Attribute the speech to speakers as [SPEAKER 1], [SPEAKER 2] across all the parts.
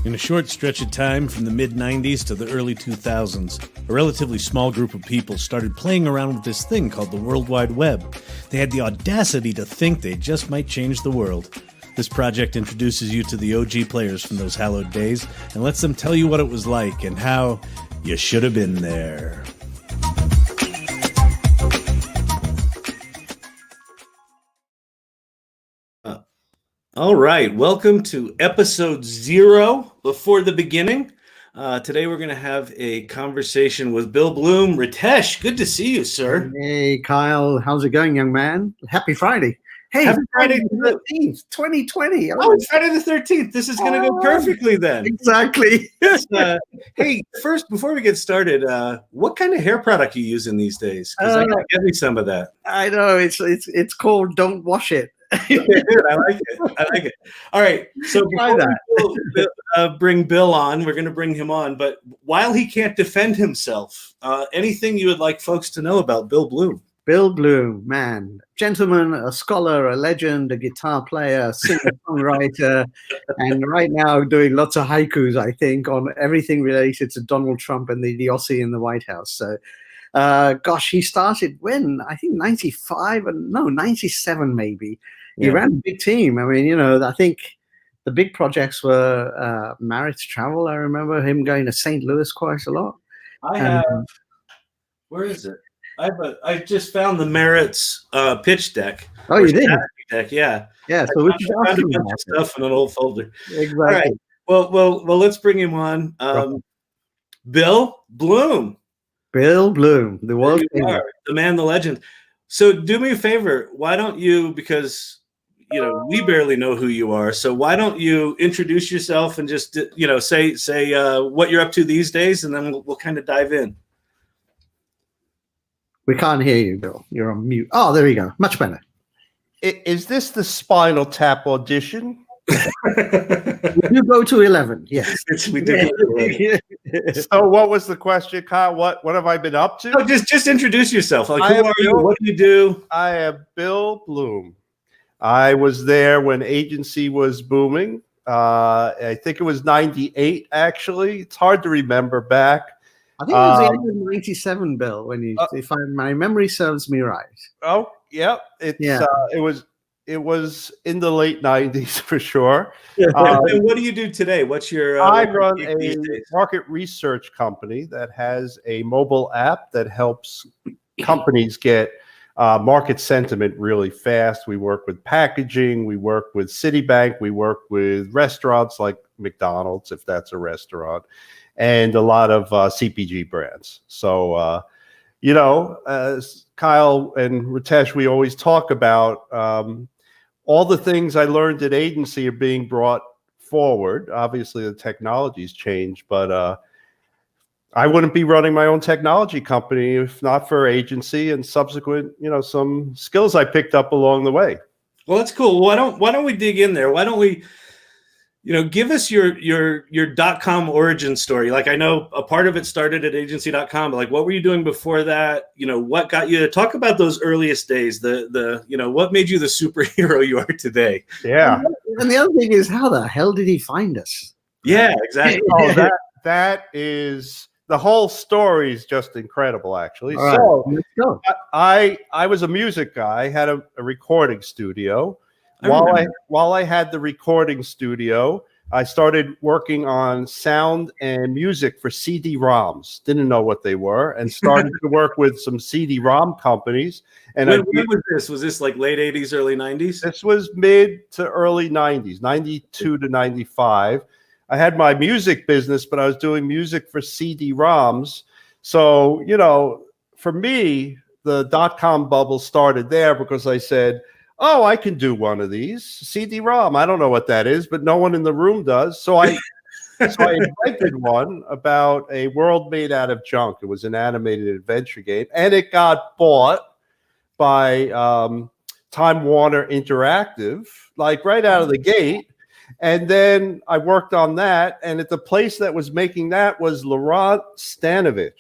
[SPEAKER 1] In a short stretch of time, from the mid-90s to the early 2000s, a relatively small group of people started playing around with this thing called the World Wide Web. They had the audacity to think they just might change the world. This project introduces you to the OG players from those hallowed days and lets them tell you what it was like and how you should have been there. All right, welcome to episode 0, Before the Beginning. Today we're going to have a conversation with Bill Bloom. Ritesh, good to see you, sir.
[SPEAKER 2] Hey, Kyle. How's it going, young man? Happy Friday. Hey,
[SPEAKER 1] Happy Friday
[SPEAKER 2] the 13th, 2020.
[SPEAKER 1] Oh, it's Friday the 13th. This is going to go perfectly then.
[SPEAKER 2] Exactly.
[SPEAKER 1] Hey, first, before we get started, what kind of hair product are you using these days? Because I got to get me some of that.
[SPEAKER 2] I know. It's called Don't Wash It.
[SPEAKER 1] I like it. All right. So before we bring Bill on, we're going to bring him on. But while he can't defend himself, anything you would like folks to know about Bill Bloom?
[SPEAKER 2] Bill Bloom, man, gentleman, a scholar, a legend, a guitar player, singer-songwriter, and right now doing lots of haikus, I think, on everything related to Donald Trump and the Aussie in the White House. So, gosh, he started when? I think 97 maybe. He ran a big team. I mean, I think the big projects were Meritz travel. I remember him going to St. Louis quite a lot.
[SPEAKER 1] I have. Where is it? I just found the Meritz pitch deck.
[SPEAKER 2] Oh, you did?
[SPEAKER 1] Deck, yeah.
[SPEAKER 2] Yeah. So we should
[SPEAKER 1] found a bunch of stuff in an old folder.
[SPEAKER 2] Exactly.
[SPEAKER 1] All right. Well, let's bring him on. Bill Bloom.
[SPEAKER 2] Bill Bloom, the world
[SPEAKER 1] the man, the legend. So do me a favor. Why don't you, because we barely know who you are, so why don't you introduce yourself and just say what you're up to these days, and then we'll kind of dive in.
[SPEAKER 2] We can't hear you, Bill. You're on mute. Oh, there you go. Much better.
[SPEAKER 3] Is this the Spinal Tap audition?
[SPEAKER 2] We do go to 11. Yes,
[SPEAKER 1] we do.
[SPEAKER 3] So, what was the question, Kyle? What have I been up to?
[SPEAKER 1] No, just introduce yourself. Like, who are you? What do you do?
[SPEAKER 3] I am Bill Bloom. I was there when agency was booming. I think it was 98. Actually, it's hard to remember back.
[SPEAKER 2] I think it was the end of 97, Bill, when if my memory serves me right.
[SPEAKER 3] Oh, yeah. It was in the late 90s for sure.
[SPEAKER 1] And what do you do today? What's your
[SPEAKER 3] I run a market research company that has a mobile app that helps companies get market sentiment really fast. We work with packaging, we work with Citibank, we work with restaurants like McDonald's, if that's a restaurant, and a lot of CPG brands. So, Kyle and Ritesh, we always talk about all the things I learned at agency are being brought forward. Obviously, the technology's changed, but I wouldn't be running my own technology company if not for agency and subsequent, some skills I picked up along the way.
[SPEAKER 1] Well, that's cool. Why don't we dig in there? Why don't we, give us your .com origin story. Like, I know a part of it started at agency.com, but like, what were you doing before that? What got you to talk about those earliest days? What made you the superhero you are today?
[SPEAKER 3] Yeah.
[SPEAKER 2] And the other thing is, how the hell did he find us?
[SPEAKER 1] Yeah, exactly.
[SPEAKER 3] Oh, that is. The whole story is just incredible, actually.
[SPEAKER 2] All right,
[SPEAKER 3] so
[SPEAKER 2] let's go.
[SPEAKER 3] I was a music guy. I had a recording studio. While I had the recording studio, I started working on sound and music for CD-ROMs. Didn't know what they were, and started to work with some CD-ROM companies. And
[SPEAKER 1] when was this? Was this like late 80s, early 90s?
[SPEAKER 3] This was mid to early 90s, 92 to 95. I had my music business, but I was doing music for CD-ROMs. So, for me, the .com bubble started there because I said, oh, I can do one of these. CD-ROM, I don't know what that is, but no one in the room does. So I invented one about a world made out of junk. It was an animated adventure game, and it got bought by Time Warner Interactive, like right out of the gate. And then I worked on that, and at the place that was making that was Laurent Stanovich.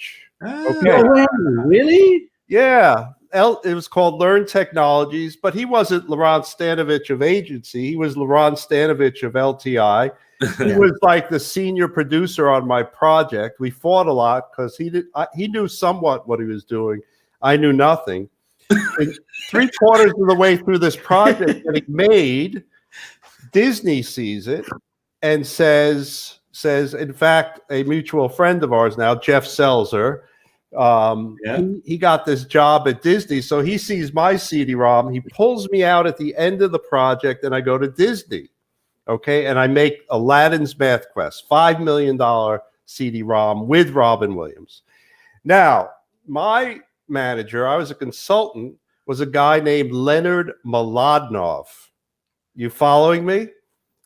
[SPEAKER 2] Okay. Oh, really?
[SPEAKER 3] Yeah. it was called Learn Technologies, but he wasn't Laurent Stanovich of agency. He was Laurent Stanovich of LTI. He was like the senior producer on my project. We fought a lot because he knew somewhat what he was doing. I knew nothing. And 3/4 of the way through this project that he made, Disney sees it and says, in fact, a mutual friend of ours now, Jeff Selzer, he got this job at Disney. So he sees my CD-ROM. He pulls me out at the end of the project, and I go to Disney. Okay, and I make Aladdin's Math Quest, $5 million CD-ROM with Robin Williams. Now, my manager, I was a consultant, was a guy named Leonard Mlodinow. You following me?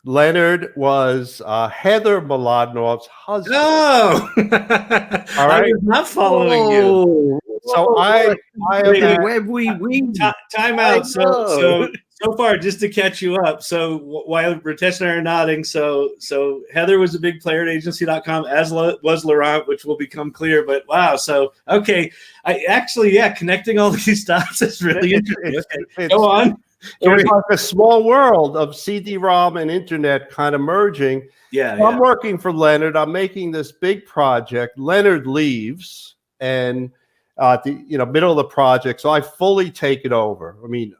[SPEAKER 3] Leonard was Heather Mlodinow's husband.
[SPEAKER 1] Oh,
[SPEAKER 3] all right.
[SPEAKER 1] I was not following you.
[SPEAKER 3] So I
[SPEAKER 1] time out. So far, just to catch you up. So while Ritesh and I are nodding, so Heather was a big player at agency.com, as was Laurent, which will become clear. But wow, so okay, I actually connecting all these dots is really interesting. Go on.
[SPEAKER 3] It was like a small world of CD-ROM and internet kind of merging. I'm working for Leonard. I'm making this big project. Leonard leaves, and at the middle of the project, so I fully take it over. I mean,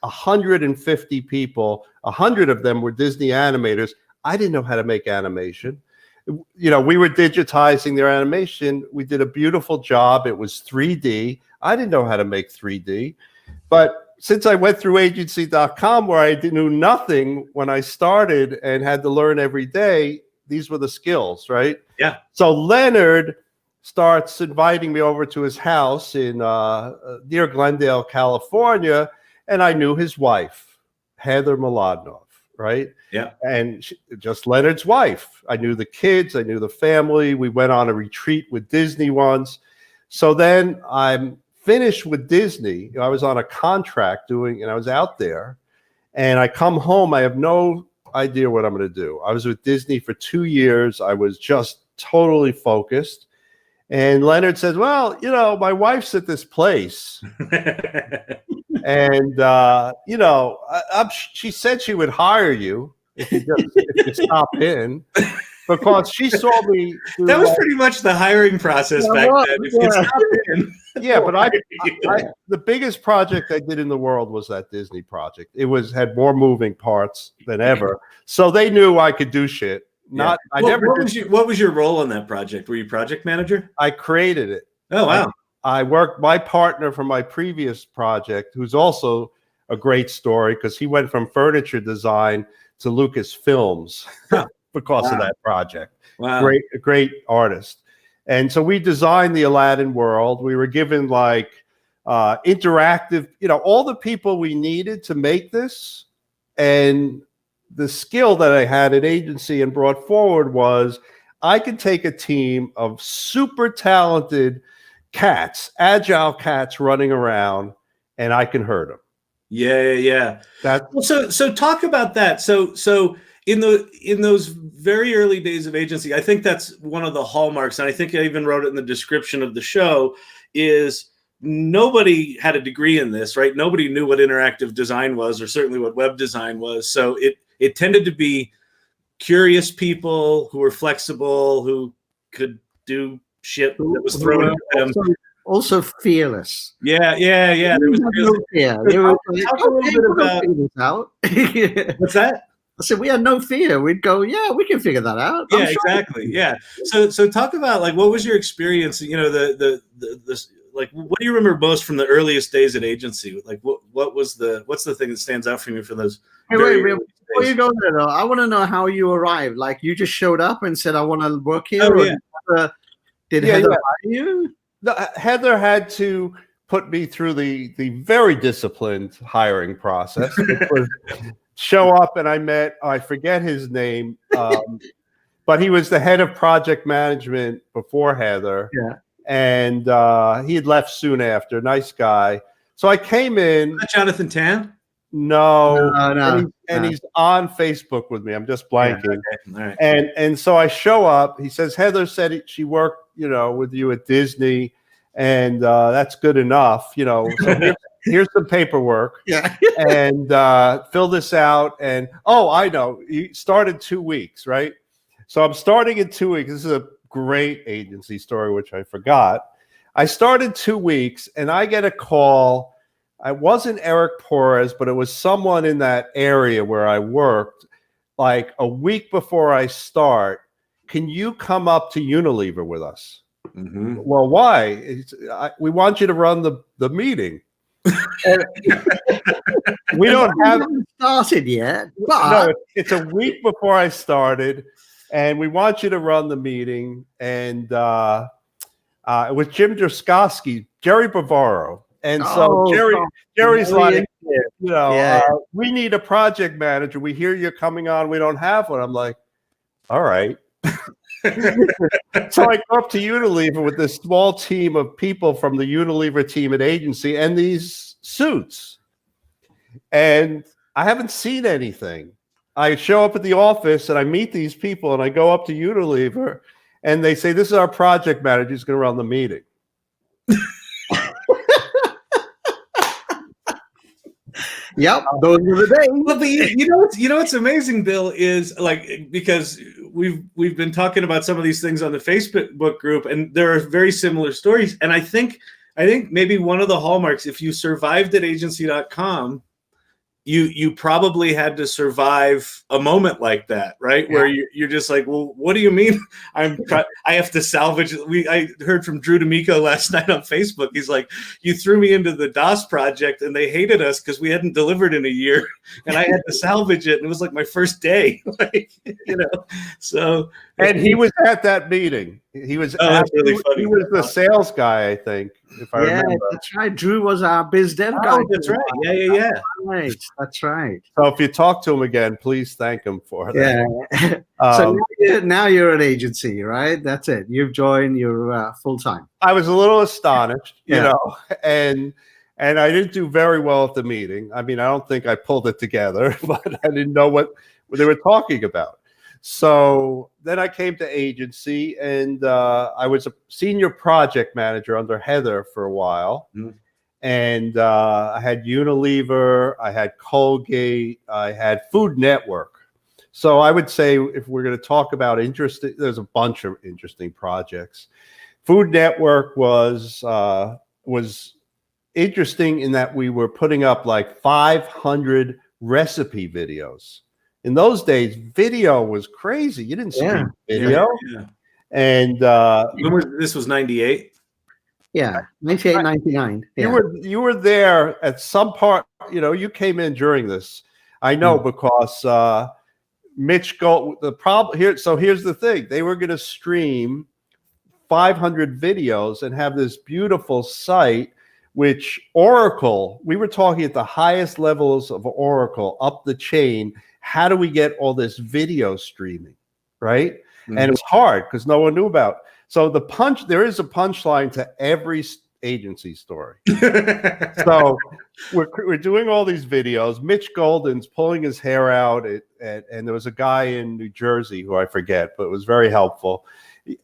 [SPEAKER 3] 150 people, 100 of them were Disney animators. I didn't know how to make animation. We were digitizing their animation. We did a beautiful job. It was 3D. I didn't know how to make 3D. But since I went through agency.com, where I knew nothing when I started and had to learn every day, these were the skills, right? Yeah. So Leonard starts inviting me over to his house in near Glendale, California. And I knew his wife, Heather Mlodinow, right? Yeah. And just Leonard's wife. I knew the kids. I knew the family. We went on a retreat with Disney once. So then I'm finished with Disney. I was on a contract and I was out there. And I come home. I have no idea what I'm going to do. I was with Disney for 2 years. I was just totally focused. And Leonard says, well, my wife's at this place. And, she said she would hire you if you stop in, because she saw me.
[SPEAKER 1] That was pretty much the hiring process back then. If you stop in.
[SPEAKER 3] Yeah, but the biggest project I did in the world was that Disney project. It had more moving parts than ever. So they knew I could do shit. What was your role on that project? Were you project manager? I created it.
[SPEAKER 1] Oh, wow.
[SPEAKER 3] I worked my partner from my previous project, who's also a great story because he went from furniture design to Lucasfilms because of that project. Wow. Great artist. And so we designed the Aladdin world. We were given interactive, all the people we needed to make this. And the skill that I had at agency and brought forward was I could take a team of super talented cats, agile cats running around, and I can herd them.
[SPEAKER 1] Yeah. So talk about that. So in those very early days of agency, I think that's one of the hallmarks, and I think I even wrote it in the description of the show, is nobody had a degree in this, right? Nobody knew what interactive design was, or certainly what web design was. So it tended to be curious people who were flexible, who could do shit that was thrown at them.
[SPEAKER 2] Also fearless.
[SPEAKER 1] Yeah. There was
[SPEAKER 2] no fear. They were
[SPEAKER 1] talk a little bit about. What's that?
[SPEAKER 2] I said we had no fear. We'd go, yeah, we can figure that out.
[SPEAKER 1] Yeah, exactly. Yeah. So talk about what was your experience? The what do you remember most from the earliest days at agency? What's the thing that stands out for you from those?
[SPEAKER 2] Wait, before you go there, though, I want to know how you arrived. You just showed up and said, I want to work here. Did Heather hire you?
[SPEAKER 3] No, Heather had to put me through the very disciplined hiring process. It was show up, and I forget his name, but he was the head of project management before Heather. Yeah. And he had left soon after. Nice guy. So I came in.
[SPEAKER 1] Jonathan Tan?
[SPEAKER 3] No. And he's on Facebook with me. I'm just blanking. Yeah, okay. Right. And so I show up. He says, Heather said she worked, with you at Disney. and that's good enough, you know. So here's some paperwork, and fill this out. And I know you started 2 weeks, right? So I'm starting in 2 weeks. This is a great agency story, which I forgot. I started 2 weeks, and I get a call. I wasn't Eric Porres, but it was someone in that area where I worked. Like a week before I start, can you come up to Unilever with us? Mm-hmm. Well, why? We want you to run the meeting. We don't have
[SPEAKER 2] started yet. But...
[SPEAKER 3] No, it's a week before I started, and we want you to run the meeting. And with Jim Druskowski, Jerry Bavaro, and so Jerry's like, we need a project manager. We hear you're coming on. We don't have one. I'm like, all right. So I go up to Unilever with this small team of people from the Unilever team at agency and these suits. And I haven't seen anything. I show up at the office and I meet these people and I go up to Unilever and they say, this is our project manager who's going to run the meeting.
[SPEAKER 2] Yep, those were the days.
[SPEAKER 1] Well, but you know what's amazing, Bill, is like, because we've been talking about some of these things on the Facebook group, and there are very similar stories. And I think maybe one of the hallmarks, if you survived at agency.com, you probably had to survive a moment like that, right? Yeah. Where you're just like, well, what do you mean? I have to salvage. I heard from Drew D'Amico last night on Facebook. He's like, you threw me into the DOS project and they hated us because we hadn't delivered in a year, and I had to salvage it. And it was like my first day, So.
[SPEAKER 3] And he was at that meeting. He was.
[SPEAKER 1] That's really funny.
[SPEAKER 3] He was the sales guy, I think, if I remember.
[SPEAKER 2] Yeah, that's right. Drew was our biz dev guy.
[SPEAKER 1] That's right. Yeah.
[SPEAKER 2] Right. That's right.
[SPEAKER 3] So if you talk to him again, please thank him for that.
[SPEAKER 2] Yeah. So now you're an agency, right? That's it. You've joined. You're full time.
[SPEAKER 3] I was a little astonished, you know, and I didn't do very well at the meeting. I mean, I don't think I pulled it together, but I didn't know what they were talking about. So then I came to agency, and I was a senior project manager under Heather for a while. Mm-hmm. And I had Unilever, I had Colgate, I had Food Network. So I would say, if we're going to talk about interesting, there's a bunch of interesting projects. Food Network was interesting in that we were putting up like 500 recipe videos. In those days, video was crazy. You didn't see video. Yeah. And
[SPEAKER 1] this was 98.
[SPEAKER 2] Yeah, 98, 99. Yeah.
[SPEAKER 3] You were there at some part. You know, you came in during this. I know because Mitch Gold. The problem here. So here's the thing: they were going to stream 500 videos and have this beautiful site. Which Oracle, we were talking at the highest levels of Oracle up the chain. How do we get all this video streaming, right? Mm-hmm. And it was hard because no one knew about it. So there is a punchline to every agency story. So we're doing all these videos. Mitch Golden's pulling his hair out, and there was a guy in New Jersey who I forget, but it was very helpful.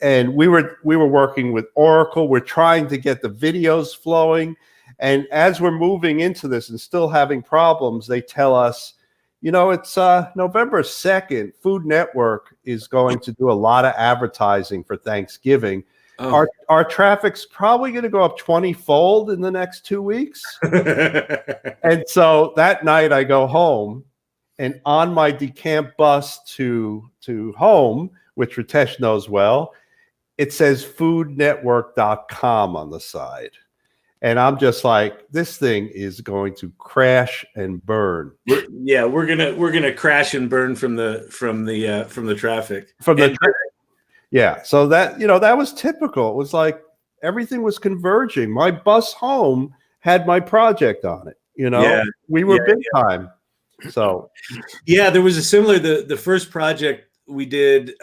[SPEAKER 3] And we were working with Oracle. We're trying to get the videos flowing. And as we're moving into this and still having problems, they tell us, you know, it's November 2nd. Food Network is going to do a lot of advertising for Thanksgiving. Oh. Our traffic's probably going to go up 20-fold in the next 2 weeks. And so that night I go home, and on my decamp bus to home, which Ritesh knows well, it says foodnetwork.com on the side. And I'm just like, this thing is going to crash and burn.
[SPEAKER 1] We're gonna crash and burn from the traffic.
[SPEAKER 3] Yeah. So that was typical. It was like everything was converging. My bus home had my project on it. You know, we were big time. So
[SPEAKER 1] there was a similar the first project we did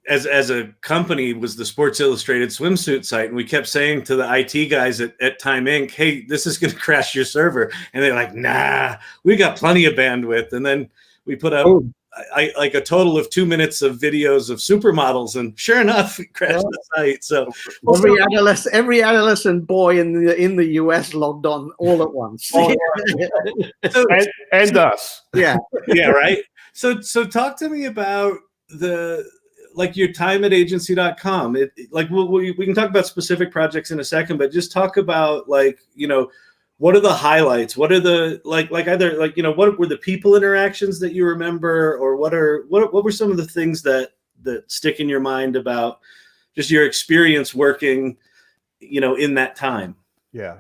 [SPEAKER 1] as a company was the Sports Illustrated swimsuit site. And we kept saying to the IT guys at Time Inc., hey, this is going to crash your server. And they're like, nah, we got plenty of bandwidth. And then we put up I like a total of 2 minutes of videos of supermodels, and sure enough, it crashed the site. So
[SPEAKER 2] every adolescent boy in the US logged on all at once.
[SPEAKER 3] and us.
[SPEAKER 2] Yeah.
[SPEAKER 1] Yeah, right. So talk to me about your time at agency.com. We can talk about specific projects in a second, but just talk about what are the highlights? What are the what were the people interactions that you remember, or what were some of the things that stick in your mind about just your experience working, in that time?
[SPEAKER 3] Yeah.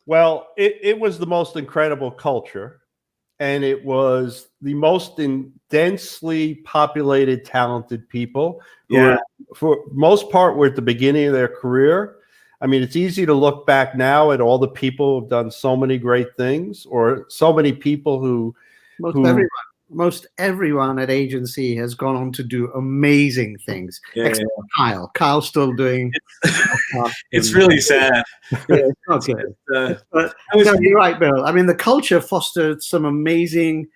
[SPEAKER 3] Well, it was the most incredible culture, and it was the most densely populated, talented people who for most part, were at the beginning of their career. I mean, it's easy to look back now at all the people who've done so many great things, or so many people who
[SPEAKER 2] most everyone at agency has gone on to do amazing things. Except Kyle's still doing.
[SPEAKER 1] It's really sad.
[SPEAKER 2] Yeah, it's not good. You're right, Bill. I mean, the culture fostered some amazing.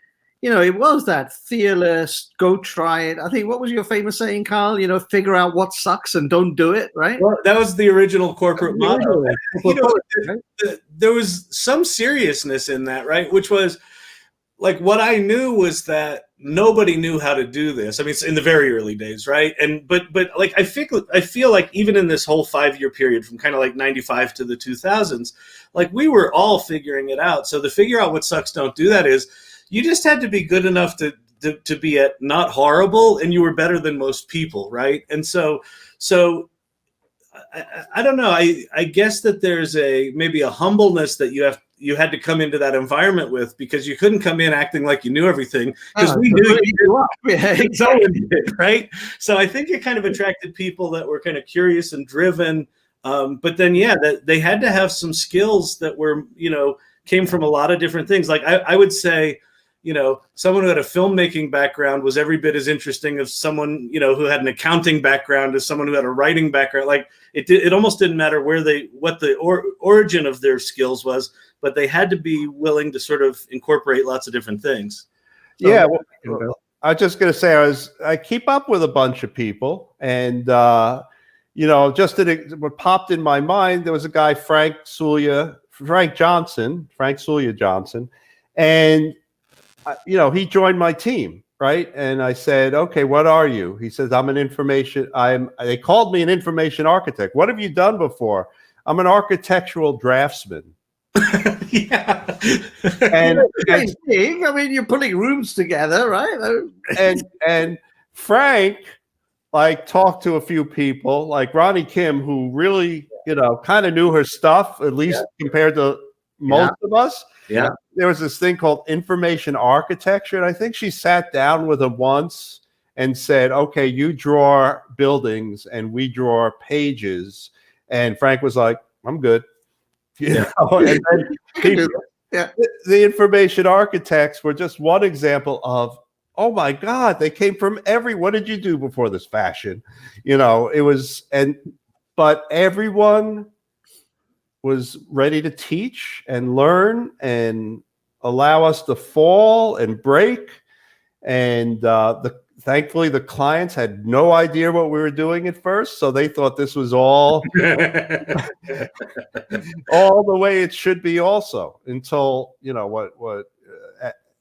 [SPEAKER 2] It was that fearless, go try it. I think, what was your famous saying, Kyle? Figure out what sucks and don't do it, right?
[SPEAKER 1] Well, that was the original corporate motto. There was some seriousness in that, right? Which was, like, what I knew was that nobody knew how to do this. I mean, it's in the very early days, right? But like, I feel like even in this whole 5-year period from kind of like 95 to the 2000s, like, we were all figuring it out. So the figure out what sucks, don't do that is, you just had to be good enough to be at not horrible, and you were better than most people, right? And so I don't know. I guess that there's maybe a humbleness that you had to come into that environment with, because you couldn't come in acting like you knew everything, because we knew you did. Yeah, exactly. Right? So I think it kind of attracted people that were kind of curious and driven, but then that they had to have some skills that were came from a lot of different things. Like I would say, someone who had a filmmaking background was every bit as interesting as someone, who had an accounting background, as someone who had a writing background. Like it almost didn't matter what the origin of their skills was, but they had to be willing to sort of incorporate lots of different things.
[SPEAKER 3] So, yeah. Well, I was just going to say, I keep up with a bunch of people, and, what popped in my mind, there was a guy, Frank Sulia Johnson, and he joined my team, right? And I said, okay, what are you? He says, they called me an information architect. What have you done before? I'm an architectural draftsman.
[SPEAKER 2] Yeah. And I mean, you're putting rooms together, right?
[SPEAKER 3] and Frank, talked to a few people, like Ronnie Kim, who really, kind of knew her stuff, at least compared to most of us.
[SPEAKER 1] Yeah.
[SPEAKER 3] There was this thing called information architecture, and I think she sat down with him once and said, okay, you draw buildings and we draw pages. And Frank was like, I'm good. And then the information architects were just one example of, oh my God, they came from what did you do before this fashion? It was, but everyone was ready to teach and learn and allow us to fall and break. And thankfully, the clients had no idea what we were doing at first, so they thought this was all all the way it should be. Also, until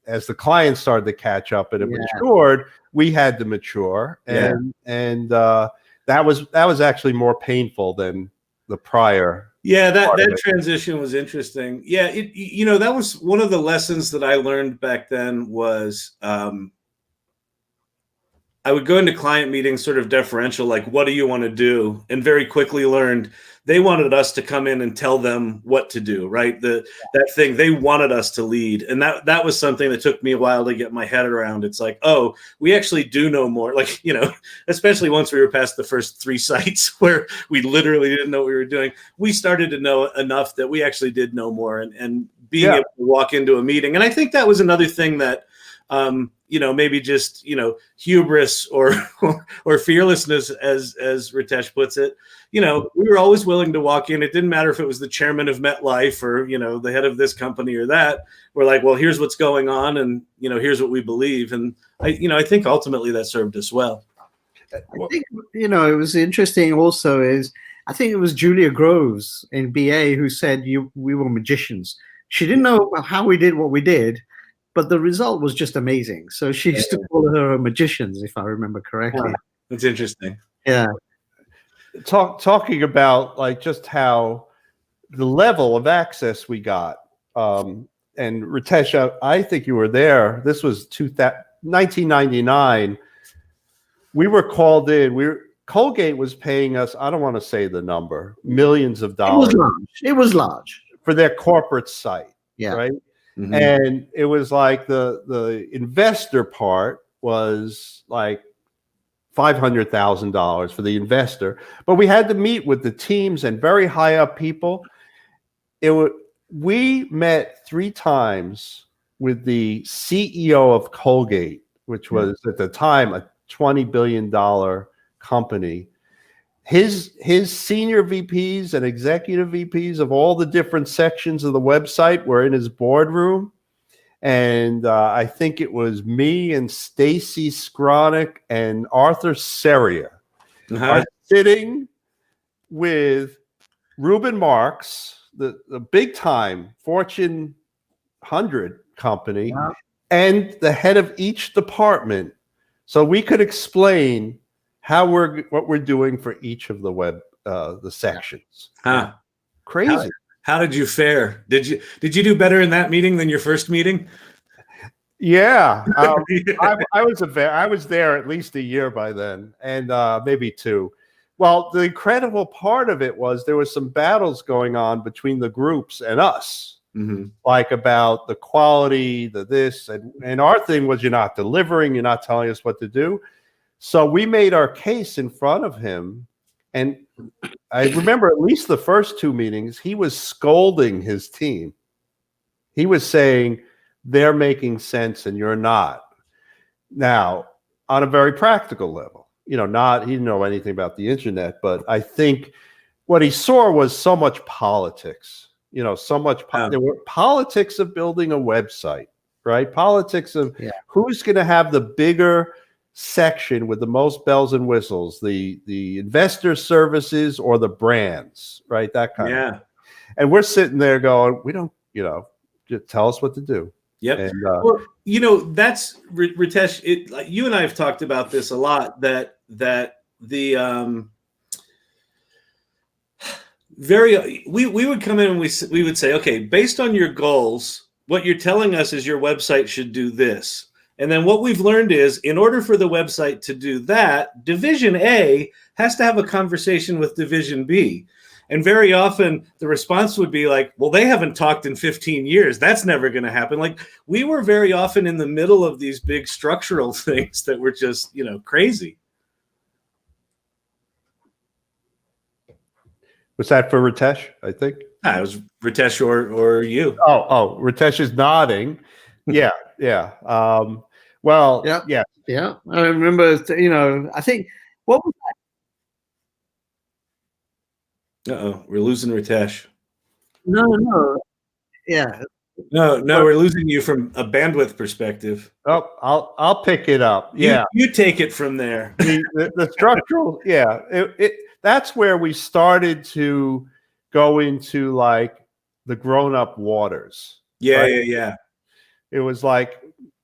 [SPEAKER 3] as the clients started to catch up and it matured, we had to mature, and that was actually more painful than the prior.
[SPEAKER 1] Yeah, that transition was interesting. Yeah, that was one of the lessons that I learned back then was I would go into client meetings sort of deferential, like, what do you want to do? And very quickly learned they wanted us to come in and tell them what to do, right? That thing, they wanted us to lead. And that was something that took me a while to get my head around. It's like, oh, we actually do know more. Like, especially once we were past the first 3 sites where we literally didn't know what we were doing. We started to know enough that we actually did know more and being able to walk into a meeting. And I think that was another thing that maybe just, hubris or fearlessness, as Ritesh puts it. We were always willing to walk in. It didn't matter if it was the chairman of MetLife or, the head of this company or that. We're like, well, here's what's going on. And, here's what we believe. And I think ultimately that served us well.
[SPEAKER 2] I think, it was interesting also is, I think it was Julia Groves in BA who said we were magicians. She didn't know how we did what we did, but the result was just amazing. So she used to call her magicians, if I remember correctly.
[SPEAKER 1] Yeah, that's interesting.
[SPEAKER 2] Yeah.
[SPEAKER 3] Talking about like just how the level of access we got. And Ritesh, I think you were there. This was 1999. We were called in. Colgate was paying us, I don't want to say the number, millions of dollars.
[SPEAKER 2] It was large.
[SPEAKER 3] For their corporate site.
[SPEAKER 2] Yeah.
[SPEAKER 3] Right.
[SPEAKER 1] Mm-hmm.
[SPEAKER 3] And it was like the investor part was like $500,000 for the investor, but we had to meet with the teams and very high up people. We met 3 times with the CEO of Colgate, which was at the time a $20 billion company. His senior VPs and executive VPs of all the different sections of the website were in his boardroom. And I think it was me and Stacy Skronik and Arthur Seria are sitting with Reuben Marx, the big time Fortune 100 company, and the head of each department. So we could explain what we're doing for each of the sections. Crazy.
[SPEAKER 1] How did you fare? Did you do better in that meeting than your first meeting?
[SPEAKER 3] Yeah, I was there at least a year by then, and maybe 2. Well, the incredible part of it was there was some battles going on between the groups and us, like about the quality, the this, and our thing was, you're not delivering, you're not telling us what to do. So we made our case in front of him, and I remember at least the first 2 meetings, he was scolding his team. He was saying, they're making sense and you're not. Now, on a very practical level, he didn't know anything about the internet, but I think what he saw was so much politics, there were politics of building a website, right? Politics of who's going to have the bigger section with the most bells and whistles, the investor services or the brands, right? That kind of thing. And we're sitting there going, we don't, just tell us what to do.
[SPEAKER 1] Yep.
[SPEAKER 3] And,
[SPEAKER 1] that's Ritesh. You and I have talked about this a lot. That the we would come in and we would say, okay, based on your goals, what you're telling us is your website should do this. And then what we've learned is, in order for the website to do that, Division A has to have a conversation with Division B. And very often the response would be like, well, they haven't talked in 15 years. That's never going to happen. Like, we were very often in the middle of these big structural things that were just, crazy.
[SPEAKER 3] Was that for Ritesh, I think?
[SPEAKER 1] It was Ritesh or you.
[SPEAKER 3] Oh, Ritesh is nodding. Yeah. Yeah. Yeah.
[SPEAKER 2] I remember, I think, what was that?
[SPEAKER 1] Uh-oh, we're losing Ritesh.
[SPEAKER 2] No. Yeah.
[SPEAKER 1] No, we're losing you from a bandwidth perspective.
[SPEAKER 3] Oh, I'll pick it up. Yeah.
[SPEAKER 1] You take it from there.
[SPEAKER 3] The structural, that's where we started to go into like the grown-up waters.
[SPEAKER 1] Yeah,
[SPEAKER 3] right?
[SPEAKER 1] yeah.
[SPEAKER 3] It was like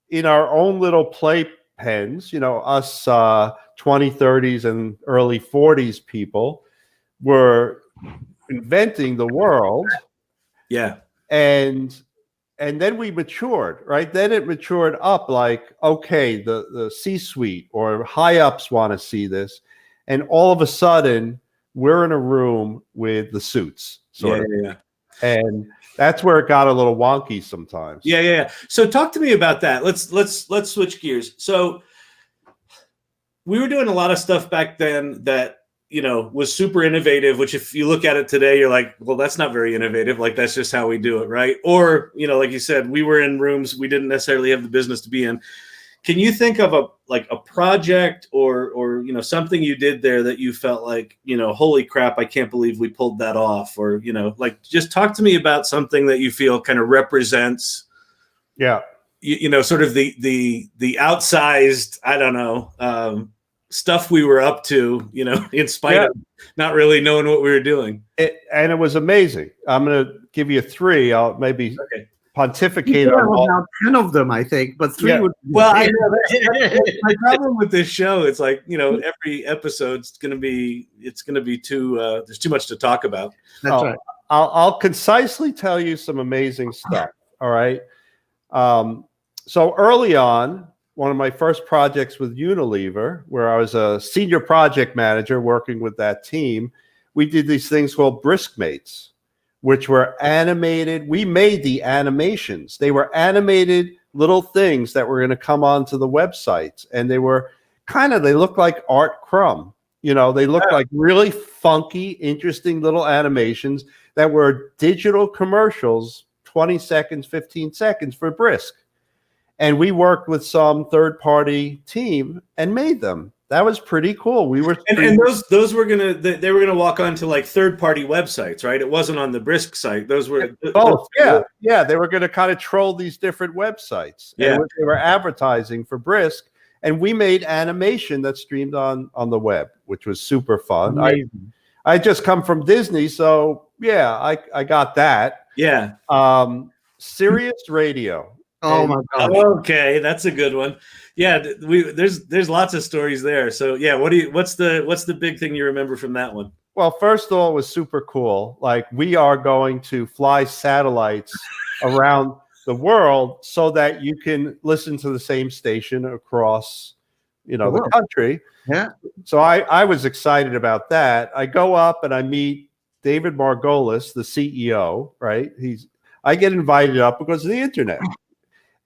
[SPEAKER 3] in our own little playpens, us 20, 30s and early 40s people were inventing the world.
[SPEAKER 1] Yeah.
[SPEAKER 3] And then we matured, right? Then it matured up like, okay, the C-suite or high ups want to see this. And all of a sudden we're in a room with the suits.
[SPEAKER 1] Yeah.
[SPEAKER 3] And that's where it got a little wonky sometimes.
[SPEAKER 1] Yeah. So talk to me about that. Let's switch gears. So we were doing a lot of stuff back then that was super innovative, which if you look at it today, you're like, well, that's not very innovative. Like, that's just how we do it, right? Or, like you said, we were in rooms we didn't necessarily have the business to be in. Can you think of a project or something you did there that you felt like, holy crap, I can't believe we pulled that off? Or, just talk to me about something that you feel kind of represents, sort of the outsized, I don't know, stuff we were up to, in spite of not really knowing what we were doing.
[SPEAKER 3] And it was amazing. I'm going to give you 3. I'll maybe pontificate on all.
[SPEAKER 2] About 10 of them, I think, but 3 would.
[SPEAKER 1] Well, I know my problem with this show. It's like, every episode's going to be, too. There's too much to talk about.
[SPEAKER 2] That's right.
[SPEAKER 3] I'll concisely tell you some amazing stuff. All right. So early on, one of my first projects with Unilever, where I was a senior project manager working with that team, we did these things called Briskmates, which were animated. We made the animations. They were animated little things that were going to come onto the websites. And they were they looked like Art Crumb. They looked like really funky, interesting little animations that were digital commercials, 20 seconds, 15 seconds for Brisk. And we worked with some third-party team and made them. That was pretty cool. We were
[SPEAKER 1] and those were they were gonna walk onto like third-party websites, right? It wasn't on the Brisk site. Those were
[SPEAKER 3] both. Yeah. They were going to kind of troll these different websites.
[SPEAKER 1] Yeah,
[SPEAKER 3] and they were advertising for Brisk, and we made animation that streamed on the web, which was super fun. I just come from Disney, so I got that.
[SPEAKER 1] Yeah.
[SPEAKER 3] Sirius Radio.
[SPEAKER 2] Oh my God.
[SPEAKER 1] Okay, that's a good one. Yeah, there's lots of stories there. So yeah, what's the big thing you remember from that one?
[SPEAKER 3] Well, first of all, it was super cool. Like, we are going to fly satellites around the world so that you can listen to the same station across, the country.
[SPEAKER 2] Yeah.
[SPEAKER 3] So I was excited about that. I go up and I meet David Margolis, the CEO, right? I get invited up because of the internet.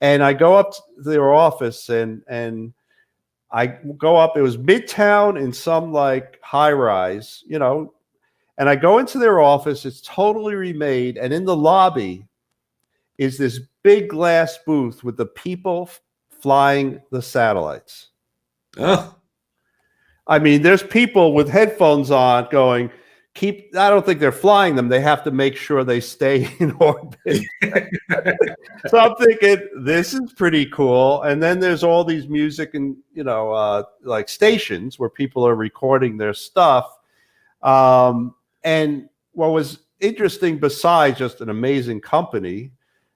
[SPEAKER 3] And I go up to their office and I go up. It was Midtown in some like high rise, and I go into their office. It's totally remade. And in the lobby is this big glass booth with the people flying the satellites.
[SPEAKER 1] Oh,
[SPEAKER 3] I mean, there's people with headphones on going, I don't think they're flying them. They have to make sure they stay in orbit. So I'm thinking, this is pretty cool. And then there's all these music and, like stations where people are recording their stuff. And what was interesting, besides just an amazing company,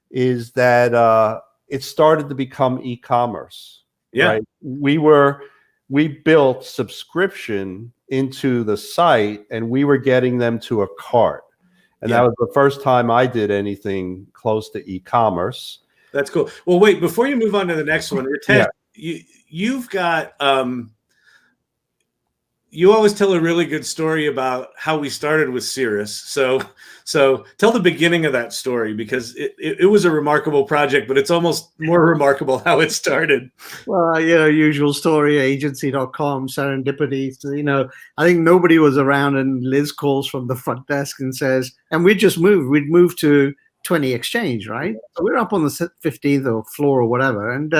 [SPEAKER 3] is that it started to become e-commerce.
[SPEAKER 1] Yeah.
[SPEAKER 3] Right? We built subscription into the site, and we were getting them to a cart. And that was the first time I did anything close to e-commerce.
[SPEAKER 1] That's cool. Well, wait, before you move on to the next one, you've got you always tell a really good story about how we started with Sirius. So tell the beginning of that story, because it was a remarkable project, but it's almost more remarkable how it started.
[SPEAKER 2] Well, usual story, agency.com, serendipity. I think nobody was around, and Liz calls from the front desk and says, and we'd moved to 20 Exchange, right? So we're up on the 15th floor or whatever. And,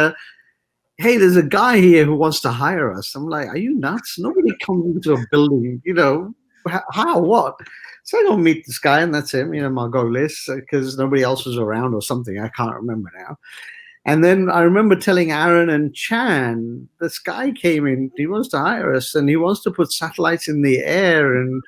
[SPEAKER 2] hey, there's a guy here who wants to hire us. I'm like, are you nuts? Nobody comes into a building, how, what? So I go meet this guy, and that's him, Margolis, because nobody else was around or something. I can't remember now. And then I remember telling Aaron and Chan, this guy came in, he wants to hire us, and he wants to put satellites in the air and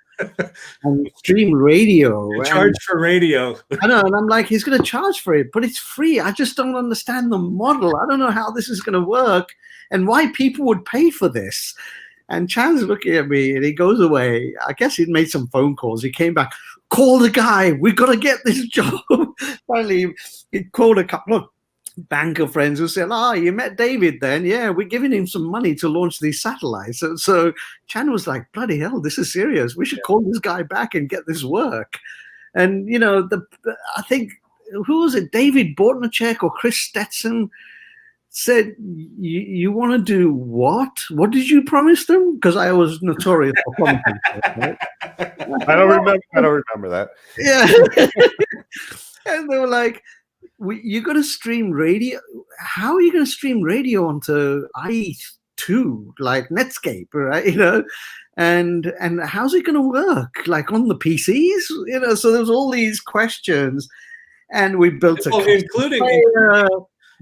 [SPEAKER 2] stream radio.
[SPEAKER 1] Charge for radio.
[SPEAKER 2] I know, and I'm like, he's going to charge for it, but it's free. I just don't understand the model. I don't know how this is going to work and why people would pay for this. And Chan's looking at me, and he goes away. I guess he'd made some phone calls. He came back, call the guy. We've got to get this job. Finally, he called a couple of banker friends who said, you met David then? Yeah, we're giving him some money to launch these satellites. So Chan was like, bloody hell, this is serious. We should call this guy back and get this work. And, I think, who was it? David Bortnicek or Chris Stetson? said, you want to do what? What did you promise them? Because I was notorious for promising stuff, right?
[SPEAKER 3] I don't remember that.
[SPEAKER 2] Yeah. And they were like, you're going to stream radio. How are you going to stream radio onto IE2, like Netscape, right? You know, and how's it going to work? Like on the PCs? You know, so there was all these questions. And we built
[SPEAKER 1] including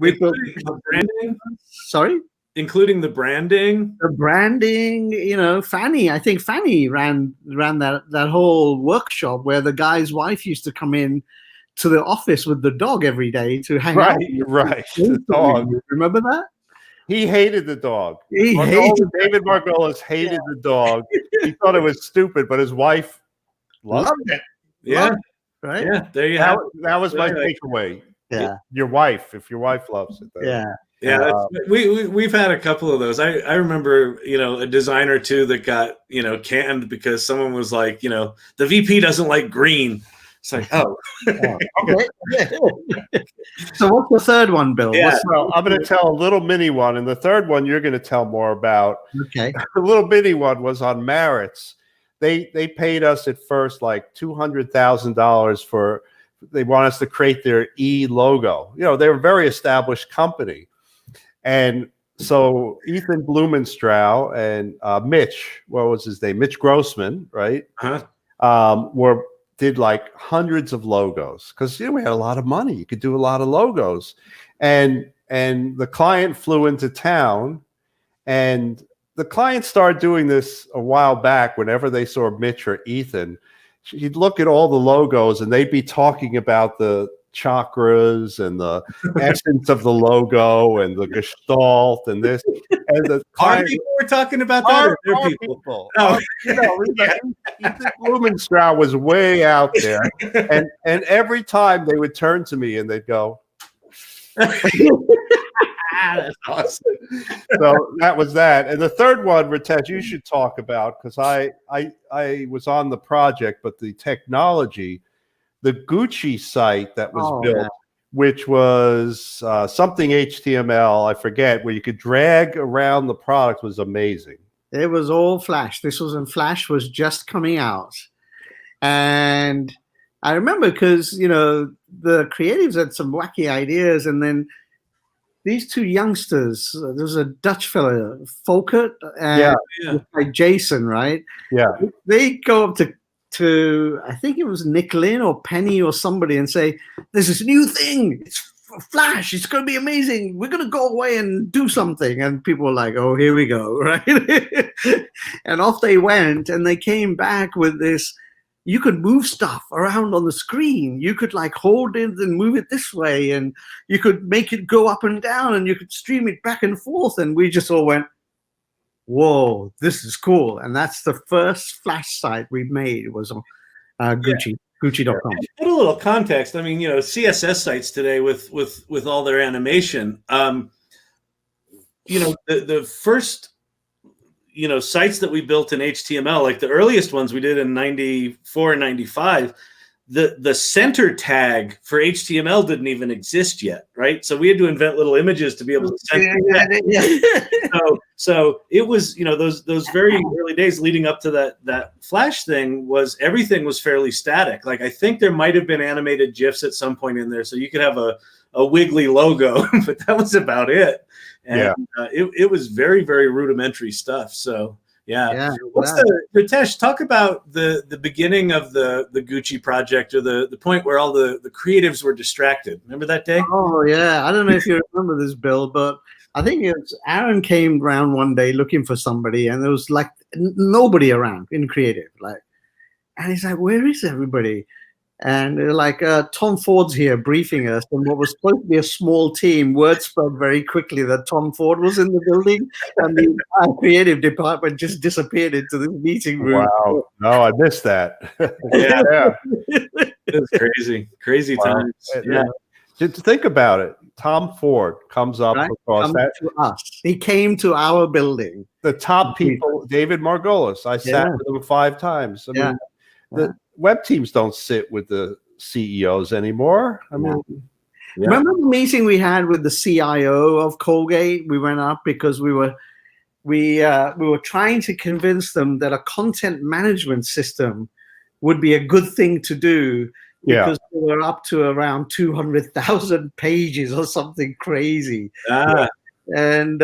[SPEAKER 2] the branding. Sorry?
[SPEAKER 1] Including the branding.
[SPEAKER 2] The branding, you know, Fanny. I think Fanny ran that whole workshop where the guy's wife used to come in to the office with the dog every day to hang out.
[SPEAKER 3] Right. The dog.
[SPEAKER 2] Remember that?
[SPEAKER 3] He hated the dog.
[SPEAKER 2] David
[SPEAKER 3] Margolis hated the dog. He thought it was stupid, but his wife loved it.
[SPEAKER 1] Yeah.
[SPEAKER 2] Right?
[SPEAKER 1] Yeah, there you have it.
[SPEAKER 3] That was my takeaway.
[SPEAKER 2] Yeah.
[SPEAKER 3] Your wife, if your wife loves it.
[SPEAKER 2] Yeah.
[SPEAKER 1] Yeah, we've had a couple of those. I remember, you know, a design or two that got, you know, canned because someone was like, you know, the VP doesn't like green. It's like, oh.
[SPEAKER 2] Okay. So what's the third one, Bill?
[SPEAKER 3] Yeah, well, I'm going to tell a little mini one, and the third one you're going to tell more about.
[SPEAKER 2] Okay.
[SPEAKER 3] The little mini one was on Meritz. They paid us at first like $200,000 for. They want us to create their E logo. You know, they're a very established company. And so Ethan Blumenstrau and Mitch, what was his name? Mitch Grossman, right? Did like hundreds of logos because, you know, we had a lot of money. You could do a lot of logos. And the client flew into town, and the client started doing this a while back. Whenever they saw Mitch or Ethan, he'd look at all the logos and they'd be talking about the chakras and the essence of the logo and the gestalt and this. And the client,
[SPEAKER 1] people were talking about that.
[SPEAKER 3] Our people. Oh. You know, Ethan Blumenstrau was way out there. And every time they would turn to me and they'd go,
[SPEAKER 1] that's awesome.
[SPEAKER 3] So that was that. And the third one, Ritesh, you should talk about, because I was on the project, but the technology, the Gucci site that was built, which was something HTML, I forget, where you could drag around the product, was amazing.
[SPEAKER 2] It was all Flash. This was when Flash was just coming out. And I remember because, you know, the creatives had some wacky ideas, and then these two youngsters, there's a Dutch fellow, Folkert, and like Jason, right?
[SPEAKER 3] Yeah.
[SPEAKER 2] They go up to I think it was Nick Lynn or Penny or somebody and say, there's this new thing. It's Flash. It's going to be amazing. We're going to go away and do something. And people were like, oh, here we go, right? And off they went, and they came back with this. You could move stuff around on the screen. You could like hold it and move it this way, and you could make it go up and down, and you could stream it back and forth. And we just all went, whoa, this is cool. And that's the first Flash site we made, was on Gucci.com.
[SPEAKER 1] Put a little context. I mean, you know, CSS sites today with all their animation, you know, the first, you know, sites that we built in HTML, like the earliest ones we did in 94 and 95, the center tag for HTML didn't even exist yet, right? So we had to invent little images to be able to center So it was, you know, those very early days leading up to that Flash thing, was everything was fairly static. Like, I think there might have been animated GIFs at some point in there, so you could have a wiggly logo, but that was about it. And it was very, very rudimentary stuff. So Ritesh, talk about the beginning of the Gucci project, or the point where all the creatives were distracted. Remember that day?
[SPEAKER 2] Oh yeah, I don't know if you remember this, Bill, but I think it was Aaron came around one day looking for somebody, and there was like nobody around in creative, like, and he's like, where is everybody? And they're like, Tom Ford's here briefing us. And what was supposed to be a small team, word spread very quickly that Tom Ford was in the building, and the entire creative department just disappeared into the meeting room.
[SPEAKER 3] Wow. No, I missed that.
[SPEAKER 1] It was crazy times.
[SPEAKER 3] Yeah. Just think about it. Tom Ford comes up across that.
[SPEAKER 2] To us. He came to our building.
[SPEAKER 3] The top people, David Margolis. I sat with him 5 times. I mean, the web teams don't sit with the CEOs anymore. I mean,
[SPEAKER 1] Yeah.
[SPEAKER 2] Remember the meeting we had with the CIO of Colgate? We went up because we were trying to convince them that a content management system would be a good thing to do because they were up to around 200,000 pages or something crazy. And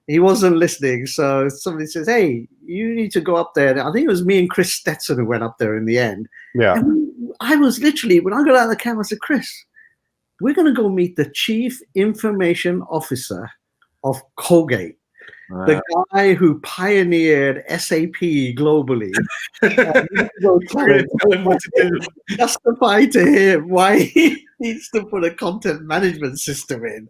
[SPEAKER 2] he wasn't listening. So somebody says, hey, you need to go up there. I think it was me and Chris Stetson who went up there in the end.
[SPEAKER 3] Yeah.
[SPEAKER 2] And I was literally, when I got out of the camera, I said, Chris, we're going to go meet the Chief Information Officer of Colgate.
[SPEAKER 1] Wow.
[SPEAKER 2] The guy who pioneered SAP globally.
[SPEAKER 1] Tell him what to do.
[SPEAKER 2] Justify to him why he needs to put a content management system in.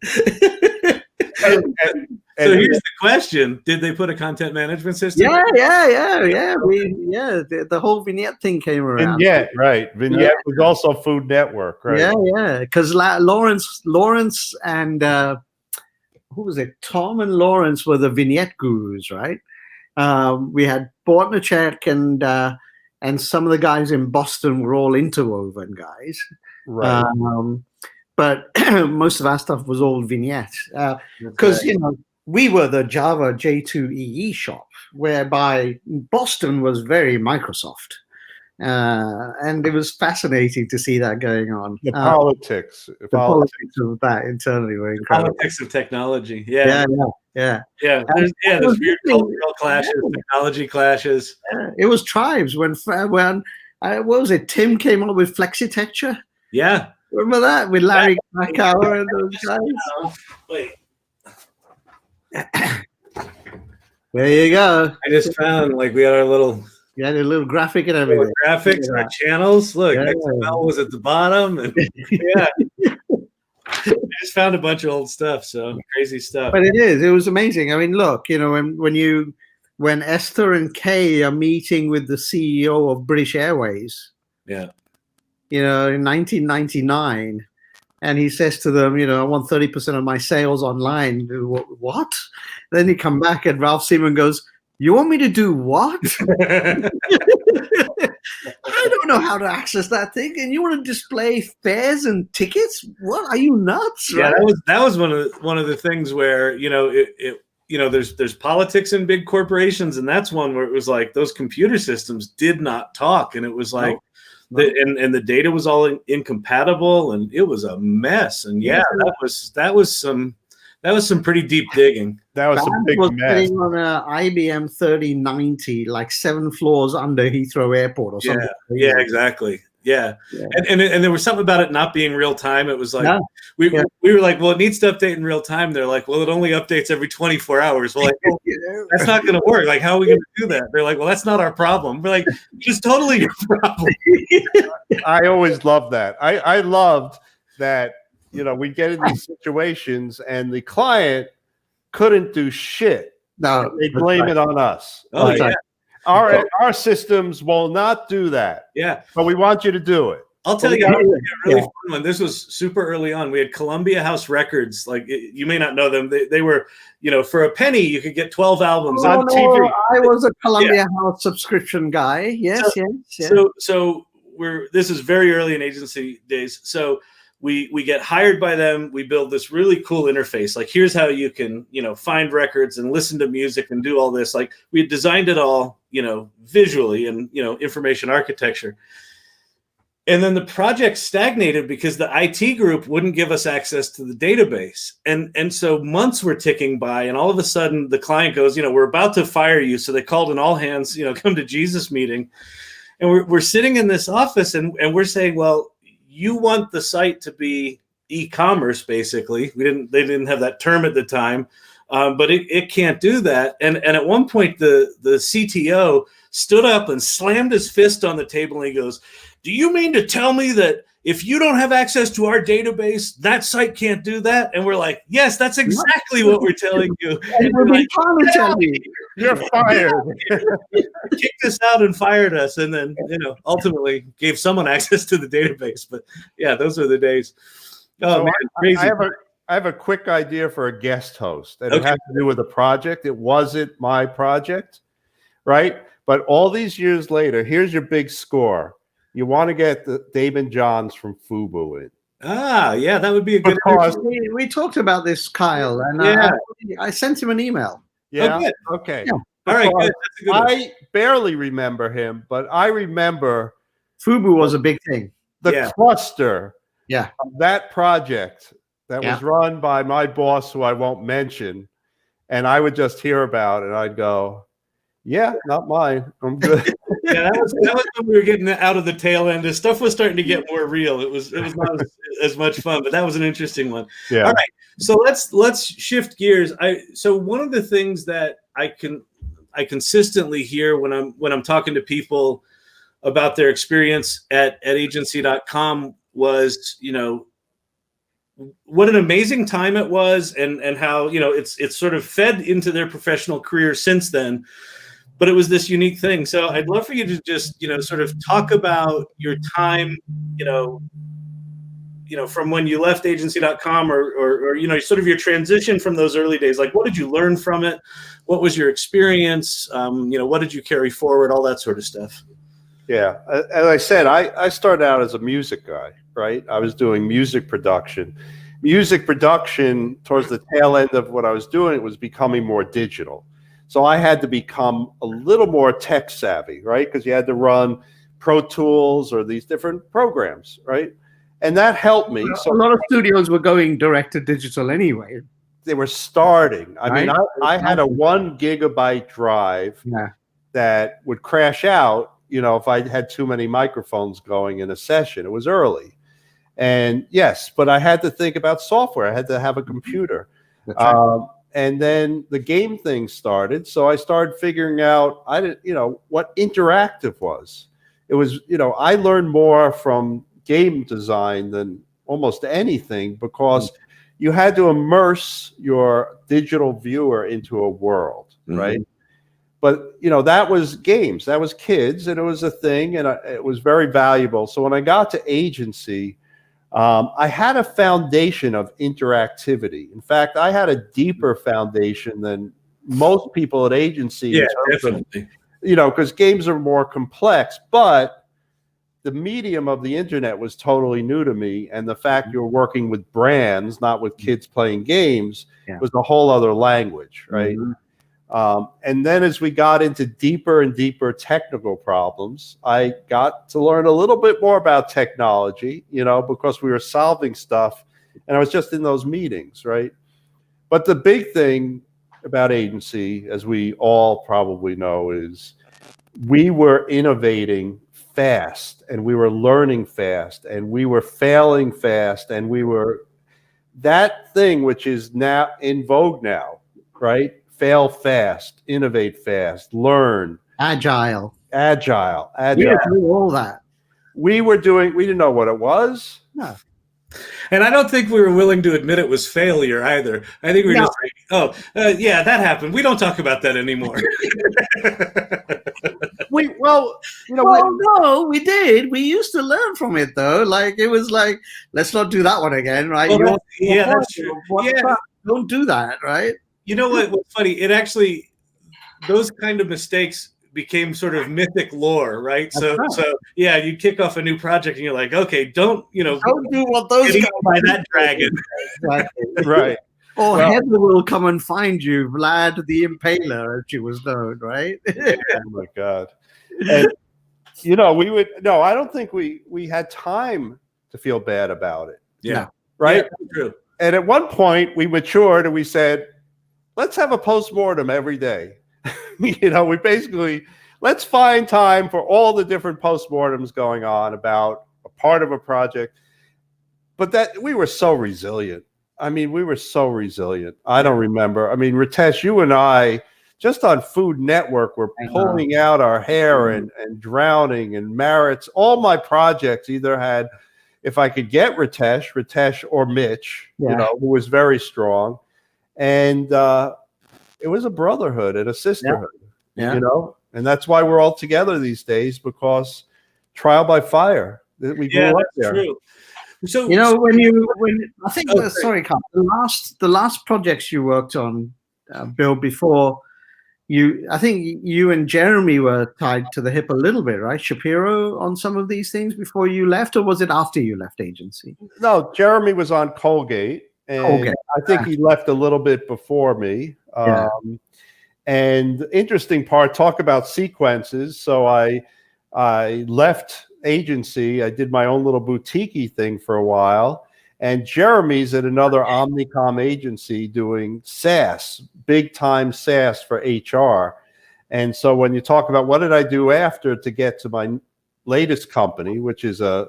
[SPEAKER 1] So here's the question: did they put a content management system?
[SPEAKER 2] Yeah. The whole Vignette thing came around.
[SPEAKER 3] Vignette, right? Vignette was also Food Network, right?
[SPEAKER 2] Yeah. Because Lawrence and who was it? Tom and Lawrence were the Vignette gurus, right? We had Bortnicek and some of the guys in Boston were all interwoven guys.
[SPEAKER 3] Right.
[SPEAKER 2] But most of our stuff was all Vignette. Because, we were the Java J2EE shop, whereby Boston was very Microsoft. And it was fascinating to see that going on.
[SPEAKER 3] The politics.
[SPEAKER 2] The politics of that internally were incredible.
[SPEAKER 1] Politics of technology. Yeah.
[SPEAKER 2] Yeah.
[SPEAKER 1] There's weird cultural clashes, technology clashes.
[SPEAKER 2] It was tribes when what was it? Tim came up with Flexitecture.
[SPEAKER 1] Yeah.
[SPEAKER 2] Remember that with Larry Krakauer and those guys?
[SPEAKER 1] Wait.
[SPEAKER 2] There you go.
[SPEAKER 1] I just found we had our little.
[SPEAKER 2] You had a little graphic and everything.
[SPEAKER 1] Graphics, our channels. Look, XML was at the bottom, and I just found a bunch of old stuff. So crazy stuff.
[SPEAKER 2] But it was amazing. I mean, look, when Esther and Kay are meeting with the CEO of British Airways.
[SPEAKER 1] Yeah.
[SPEAKER 2] In 1999, and he says to them, I want 30% of my sales online. What? Then he come back and Ralph Seaman goes, you want me to do what? I don't know how to access that thing. And you want to display fares and tickets? What? Are you nuts?
[SPEAKER 1] Yeah, right? that was one of the things where, there's politics in big corporations. And that's one where it was like those computer systems did not talk. And it was like, and the data was all incompatible, and it was a mess. And that was some pretty deep digging. That was some big mess.
[SPEAKER 2] Sitting on a IBM 3090, like 7 floors under Heathrow Airport or something.
[SPEAKER 1] Yeah, exactly. Yeah. And there was something about it not being real time. It was like we were like, well, it needs to update in real time. They're like, well, it only updates every 24 hours. We're like, well, that's not going to work. Like, how are we going to do that? They're like, well, that's not our problem. We're like, it's totally your problem.
[SPEAKER 3] I always loved that. I loved that. We get in these situations and the client couldn't do shit.
[SPEAKER 2] No,
[SPEAKER 3] they blame it on us.
[SPEAKER 1] Oh, yeah.
[SPEAKER 3] Our systems will not do that.
[SPEAKER 1] Yeah.
[SPEAKER 3] But we want you to do it.
[SPEAKER 1] I'll tell you, a really fun one. This was super early on. We had Columbia House Records. You may not know them. They were, for a penny, you could get 12 albums on TV.
[SPEAKER 2] I was a Columbia House subscription guy. Yes.
[SPEAKER 1] So this is very early in agency days. So we get hired by them. We build this really cool interface. Like, here's how you can, find records and listen to music and do all this. Like, we had designed it all, visually and, information architecture. And then the project stagnated because the IT group wouldn't give us access to the database. And so months were ticking by, and all of a sudden the client goes, we're about to fire you. So they called an all hands, come to Jesus meeting. And we're sitting in this office and we're saying, well, you want the site to be e-commerce, basically. They didn't have that term at the time, but it can't do that. And at one point, the CTO stood up and slammed his fist on the table, and he goes, do you mean to tell me that if you don't have access to our database, that site can't do that? And we're like, yes, that's exactly what we're telling you.
[SPEAKER 2] And we're like, trying to tell you.
[SPEAKER 3] You're fired.
[SPEAKER 1] Kicked us out and fired us, and then ultimately gave someone access to the database. But yeah, those are the days. Oh, man, crazy.
[SPEAKER 3] I have a quick idea for a guest host, and it has to do with a project. It wasn't my project, right? But all these years later, here's your big score. You want to get the Dave and Johns from FUBU in.
[SPEAKER 1] Yeah, that would be a good.
[SPEAKER 3] Because
[SPEAKER 2] We talked about this, Kyle, and I sent him an email.
[SPEAKER 3] yeah,
[SPEAKER 1] good.
[SPEAKER 3] okay.
[SPEAKER 2] Yeah.
[SPEAKER 1] All right, good. That's a good one.
[SPEAKER 3] I barely remember him, but I remember
[SPEAKER 2] Fubu was a big thing.
[SPEAKER 3] the cluster
[SPEAKER 2] Yeah.
[SPEAKER 3] of that project that
[SPEAKER 2] Yeah.
[SPEAKER 3] was run by my boss, who I won't mention, and I would just hear about it, and I'd go, yeah, not mine. I'm good.
[SPEAKER 1] Yeah, that was when we were getting out of the tail end. As stuff was starting to get more real. It was not as much fun, but that was an interesting one.
[SPEAKER 3] Yeah.
[SPEAKER 1] All right, so let's shift gears. So one of the things that I consistently hear when I'm talking to people about their experience at agency.com was, what an amazing time it was, and how it's sort of fed into their professional career since then. But it was this unique thing. So I'd love for you to just, sort of talk about your time, from when you left agency.com or sort of your transition from those early days. Like, what did you learn from it? What was your experience? What did you carry forward? All that sort of stuff.
[SPEAKER 3] Yeah. As I said, I started out as a music guy, right? I was doing music production. Music production, towards the tail end of what I was doing, it was becoming more digital. So I had to become a little more tech savvy, right? Because you had to run Pro Tools or these different programs, right? And that helped me.
[SPEAKER 2] So a lot of studios were going direct to digital anyway.
[SPEAKER 3] They were starting. I mean,
[SPEAKER 2] Right.
[SPEAKER 3] I had a 1 gigabyte drive that would crash out, if I had too many microphones going in a session. It was early. And yes, but I had to think about software. I had to have a computer.
[SPEAKER 2] That's right.
[SPEAKER 3] And then the game thing started. So I started figuring out, what interactive was. It was, I learned more from game design than almost anything, because you had to immerse your digital viewer into a world, right? But, that was games, that was kids, and it was a thing, and it was very valuable. So when I got to agency, I had a foundation of interactivity. In fact, I had a deeper foundation than most people at agency.
[SPEAKER 1] Yeah, definitely.
[SPEAKER 3] Because games are more complex, but the medium of the internet was totally new to me. And the fact you're working with brands, not with kids playing games, was a whole other language, right? And then as we got into deeper and deeper technical problems, I got to learn a little bit more about technology, because we were solving stuff, and I was just in those meetings, right? But the big thing about agency, as we all probably know, is we were innovating fast, and we were learning fast, and we were failing fast, and we were that thing which is now in vogue now, right? Fail fast, innovate fast, learn.
[SPEAKER 2] Agile.
[SPEAKER 3] We didn't
[SPEAKER 2] do all that.
[SPEAKER 3] We didn't know what it was.
[SPEAKER 2] No.
[SPEAKER 1] And I don't think we were willing to admit it was failure either. I think we were just like, yeah, that happened. We don't talk about that anymore.
[SPEAKER 2] No, we did. We used to learn from it, though. Like, it was like, let's not do that one again, right?
[SPEAKER 1] Well, that's true.
[SPEAKER 2] Don't do that, right?
[SPEAKER 1] You know what's funny? It actually, those kind of mistakes became sort of mythic lore, right? So yeah, you kick off a new project and you're like, okay, don't do
[SPEAKER 2] what those guys
[SPEAKER 1] by that dragon.
[SPEAKER 2] Exactly.
[SPEAKER 3] Right.
[SPEAKER 2] Or Heather will come and find you, Vlad the Impaler, as she was known, right?
[SPEAKER 3] Oh my God. And I don't think we had time to feel bad about it.
[SPEAKER 1] Yeah.
[SPEAKER 3] Right?
[SPEAKER 1] Yeah, true.
[SPEAKER 3] And at one point we matured and we said, let's have a postmortem every day. We basically, let's find time for all the different postmortems going on about a part of a project. But that we were so resilient. I mean, we were so resilient. I don't remember. I mean, Ritesh, you and I, just on Food Network, were pulling out our hair and drowning, and Meritz. All my projects either had, if I could get Ritesh or Mitch, who was very strong. And it was a brotherhood and a sisterhood, and that's why we're all together these days, because trial by fire. We grew up there.
[SPEAKER 1] True. So
[SPEAKER 2] I think sorry, Carl, the last projects you worked on, Bill, before I think you and Jeremy were tied to the hip a little bit, right? Shapiro on some of these things before you left, or was it after you left agency?
[SPEAKER 3] No, Jeremy was on Colgate, and
[SPEAKER 2] Colgate.
[SPEAKER 3] I think he left a little bit before me.
[SPEAKER 2] Yeah.
[SPEAKER 3] And the interesting part, talk about sequences. So I left agency. I did my own little boutique-y thing for a while. And Jeremy's at another Omnicom agency doing SaaS, big time SaaS for HR. And so when you talk about what did I do after to get to my latest company, which is a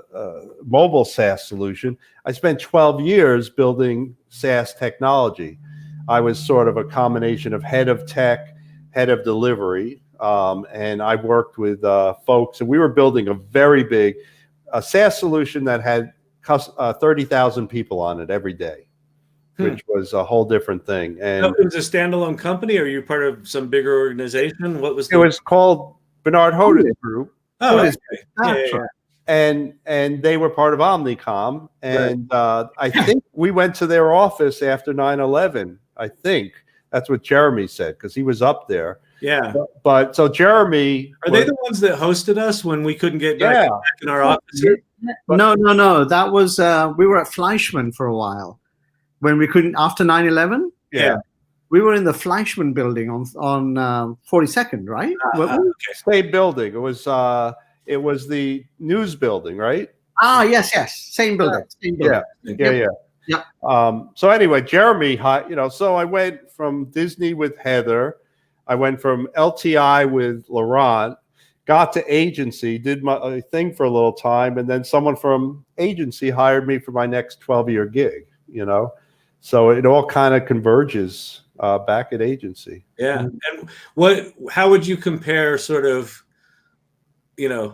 [SPEAKER 3] mobile SaaS solution, I spent 12 years building SaaS technology. I was sort of a combination of head of tech, head of delivery, and I worked with folks, and we were building a very big SaaS solution that had 30,000 people on it every day, which was a whole different thing. And
[SPEAKER 1] it was a standalone company, or you part of some bigger organization? What was
[SPEAKER 3] it was called Bernard Hoda's Group.
[SPEAKER 1] Oh, okay. Yeah.
[SPEAKER 3] And they were part of Omnicom. And I think we went to their office after 9/11. I think that's what Jeremy said, because he was up there.
[SPEAKER 1] Yeah.
[SPEAKER 3] But so Jeremy,
[SPEAKER 1] are they the ones that hosted us when we couldn't get back in our office here?
[SPEAKER 2] No. That was we were at Fleischmann for a while when we couldn't after 9/11.
[SPEAKER 3] Yeah.
[SPEAKER 2] We were in the Fleischmann building on 42nd, right?
[SPEAKER 3] Same building. It was the news building, right?
[SPEAKER 2] Yes. Same building.
[SPEAKER 3] Yeah. So anyway, Jeremy, so I went from Disney with Heather. I went from LTI with Laurent, got to agency, did my thing for a little time, and then someone from agency hired me for my next 12-year gig, So it all kind of converges back at agency.
[SPEAKER 1] Yeah. And how would you compare sort of,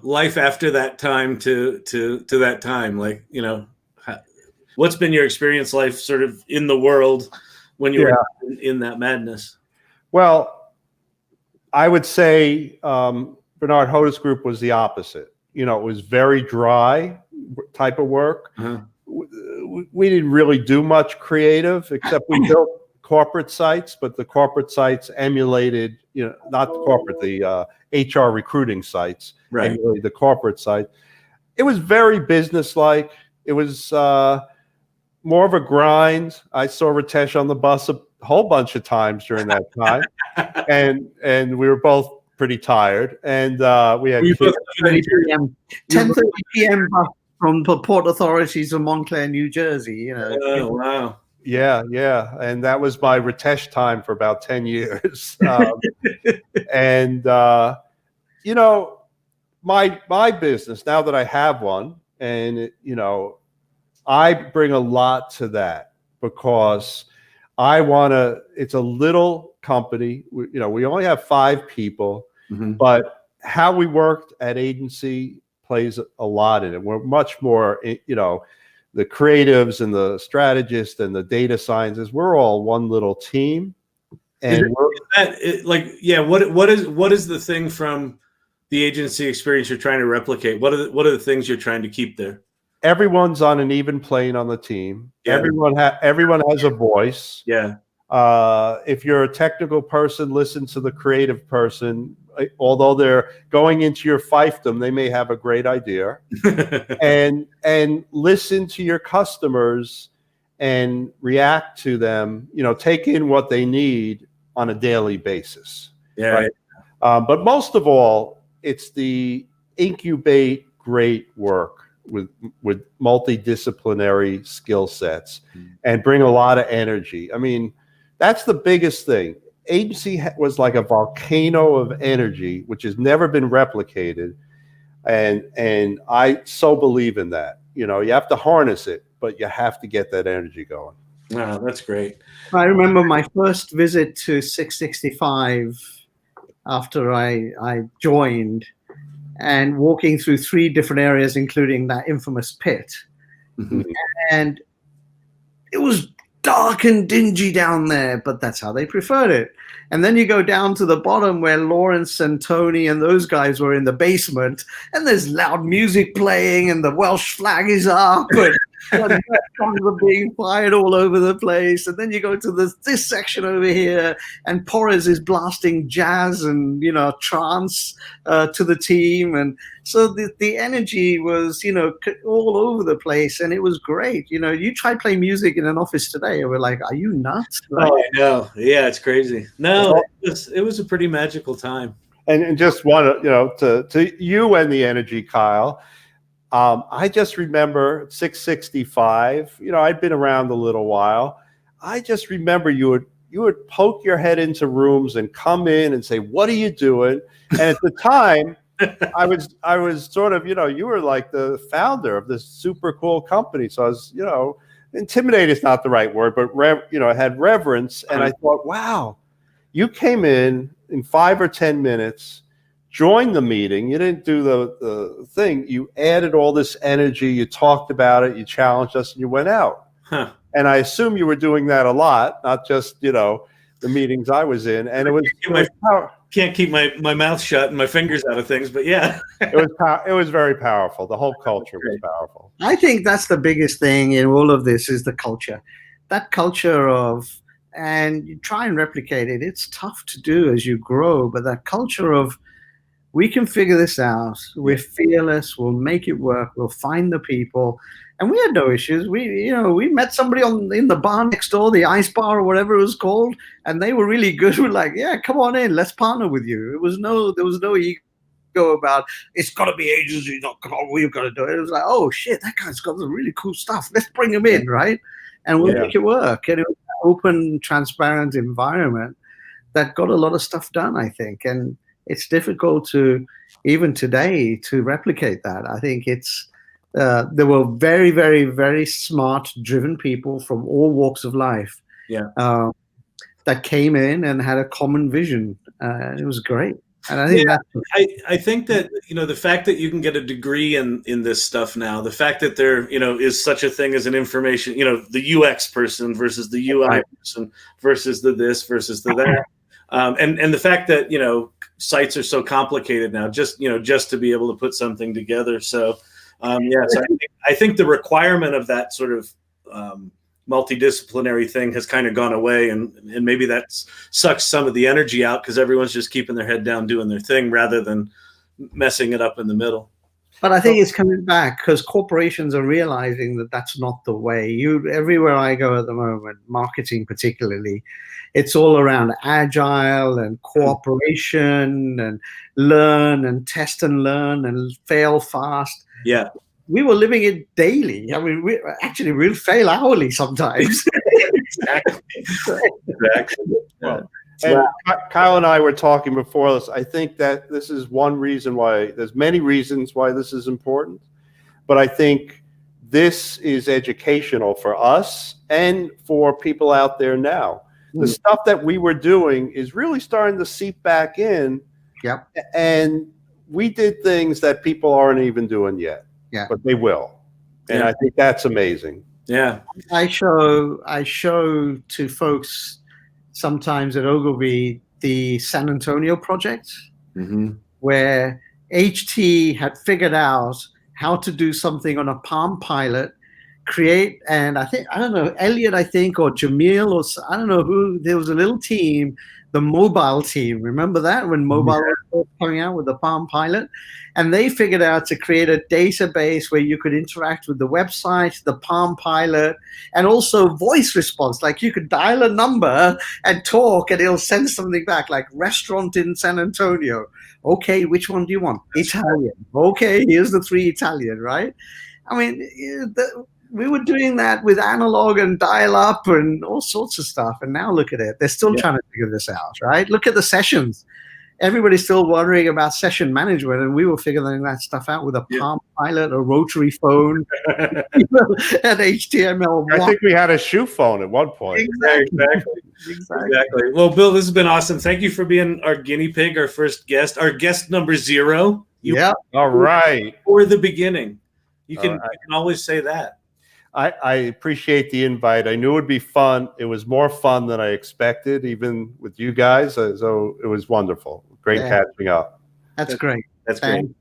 [SPEAKER 1] life after that time to that time? Like, what's been your experience life sort of in the world when you were in that madness? Well,
[SPEAKER 3] I would say Bernard Hoda's Group was the opposite. It was very dry type of work.
[SPEAKER 1] Uh-huh.
[SPEAKER 3] We didn't really do much creative, except we built corporate sites, but the corporate sites emulated, not the corporate, the HR recruiting sites,
[SPEAKER 1] right?
[SPEAKER 3] Emulated the corporate site. It was very businesslike. It was more of a grind. I saw Ritesh on the bus a whole bunch of times during that time, and we were both pretty tired. And we had
[SPEAKER 2] 10:30 p.m. from the Port Authorities of Montclair, New Jersey.
[SPEAKER 1] Oh, wow.
[SPEAKER 3] Yeah, and that was my Ritesh time for about 10 years. And my business, now that I have one, and I bring a lot to that because it's a little company. We only have 5 people, but how we worked at agency plays a lot in it. We're much more, the creatives and the strategists and the data scientists, we're all one little team. And
[SPEAKER 1] what is the thing from the agency experience you're trying to replicate? What are the things you're trying to keep there?
[SPEAKER 3] Everyone's on an even plane on the team.
[SPEAKER 1] Yeah.
[SPEAKER 3] Everyone has a voice.
[SPEAKER 1] Yeah.
[SPEAKER 3] If you're a technical person, listen to the creative person. Although they're going into your fiefdom, they may have a great idea. and listen to your customers and react to them. Take in what they need on a daily basis.
[SPEAKER 1] Yeah.
[SPEAKER 3] Right? But most of all, it's the incubate great work with multidisciplinary skill sets and bring a lot of energy. I mean, that's the biggest thing. Agency was like a volcano of energy, which has never been replicated. And I so believe in that. You have to harness it, but you have to get that energy going.
[SPEAKER 1] Wow, that's great.
[SPEAKER 2] I remember my first visit to 665 after I joined, and walking through 3 different areas, including that infamous pit. And it was dark and dingy down there, but that's how they preferred it. And then you go down to the bottom where Lawrence and Tony and those guys were in the basement, and there's loud music playing, and the Welsh flag is up, and songs are being fired all over the place. And then you go to this section over here, and Porres is blasting jazz and trance to the team, and so the energy was all over the place, and it was great. You try playing music in an office today, and we're like, are you nuts? Like,
[SPEAKER 1] oh, I know. Yeah, it's crazy. No, it was a pretty magical time.
[SPEAKER 3] And just want to you and the energy, Kyle. I just remember 665. I'd been around a little while. I just remember you would poke your head into rooms and come in and say, "What are you doing?" And at the time, I was sort of, you were like the founder of this super cool company. So I was, intimidated is not the right word, but I had reverence, and I thought, wow, you came in 5 or 10 minutes. Joined the meeting. You didn't do the thing. You added all this energy. You talked about it. You challenged us, and you went out.
[SPEAKER 1] Huh.
[SPEAKER 3] And I assume you were doing that a lot, not just the meetings I was in. And it was
[SPEAKER 1] can't keep my mouth shut and my fingers out of things, but yeah,
[SPEAKER 3] it was very powerful. The whole culture was powerful.
[SPEAKER 2] I think that's the biggest thing in all of this is the culture. That culture and you try and replicate it. It's tough to do as you grow, but that culture of, we can figure this out. We're fearless. We'll make it work. We'll find the people. And we had no issues. We met somebody in the bar next door, the ice bar or whatever it was called, and they were really good. We're like, yeah, come on in. Let's partner with you. There was no ego about, it's got to be agency. We've got to do it. It was like, oh, shit, that guy's got some really cool stuff. Let's bring him in, right? And we'll make it work. And it was an open, transparent environment that got a lot of stuff done, I think. And it's difficult to, even today, to replicate that. I think there were very, very, very smart, driven people from all walks of life that came in and had a common vision. It was great. And I think
[SPEAKER 1] I think that, the fact that you can get a degree in this stuff now, the fact that there, is such a thing as an information, the UX person versus the UI person versus the this versus the that. And the fact that, sites are so complicated now, just to be able to put something together. So, so I think the requirement of that sort of multidisciplinary thing has kind of gone away, and maybe that sucks some of the energy out because everyone's just keeping their head down doing their thing rather than messing it up in the middle.
[SPEAKER 2] But I think it's coming back because corporations are realizing that that's not the way. Everywhere I go at the moment, marketing particularly, it's all around agile and cooperation and learn and test and learn and fail fast.
[SPEAKER 1] Yeah.
[SPEAKER 2] We were living it daily. I mean, we'll fail hourly sometimes.
[SPEAKER 1] Exactly.
[SPEAKER 3] Well, and Kyle and I were talking before this. I think that this is one reason why, there's many reasons why this is important, but I think this is educational for us and for people out there now. The stuff that we were doing is really starting to seep back in.
[SPEAKER 2] Yep.
[SPEAKER 3] And we did things that people aren't even doing yet.
[SPEAKER 2] Yeah.
[SPEAKER 3] But they will. And I think that's amazing.
[SPEAKER 1] Yeah.
[SPEAKER 2] I show to folks sometimes at Ogilvy the San Antonio project, where HT had figured out how to do something on a Palm Pilot, and I don't know, Elliot, or Jamil, or I don't know who, there was a little team, the mobile team. Remember that when mobile was coming out with the Palm Pilot? And they figured out to create a database where you could interact with the website, the Palm Pilot, and also voice response. Like you could dial a number and talk and it'll send something back, like restaurant in San Antonio. Okay, which one do you want? Italian. Okay, here's the 3 Italian, right? I mean, we were doing that with analog and dial up and all sorts of stuff. And now look at it. They're still trying to figure this out, right? Look at the sessions. Everybody's still wondering about session management, and we were figuring that stuff out with a Palm Pilot, a rotary phone, and HTML1.
[SPEAKER 3] I think we had a shoe phone at one point.
[SPEAKER 1] Exactly. Well, Bill, this has been awesome. Thank you for being our guinea pig, our first guest, our guest number 0.
[SPEAKER 3] All right.
[SPEAKER 1] For the beginning. You can always say that.
[SPEAKER 3] I appreciate the invite. I knew it would be fun. It was more fun than I expected, even with you guys. So it was wonderful. Great catching up.
[SPEAKER 2] That's great.
[SPEAKER 1] That's
[SPEAKER 2] Thank
[SPEAKER 1] great.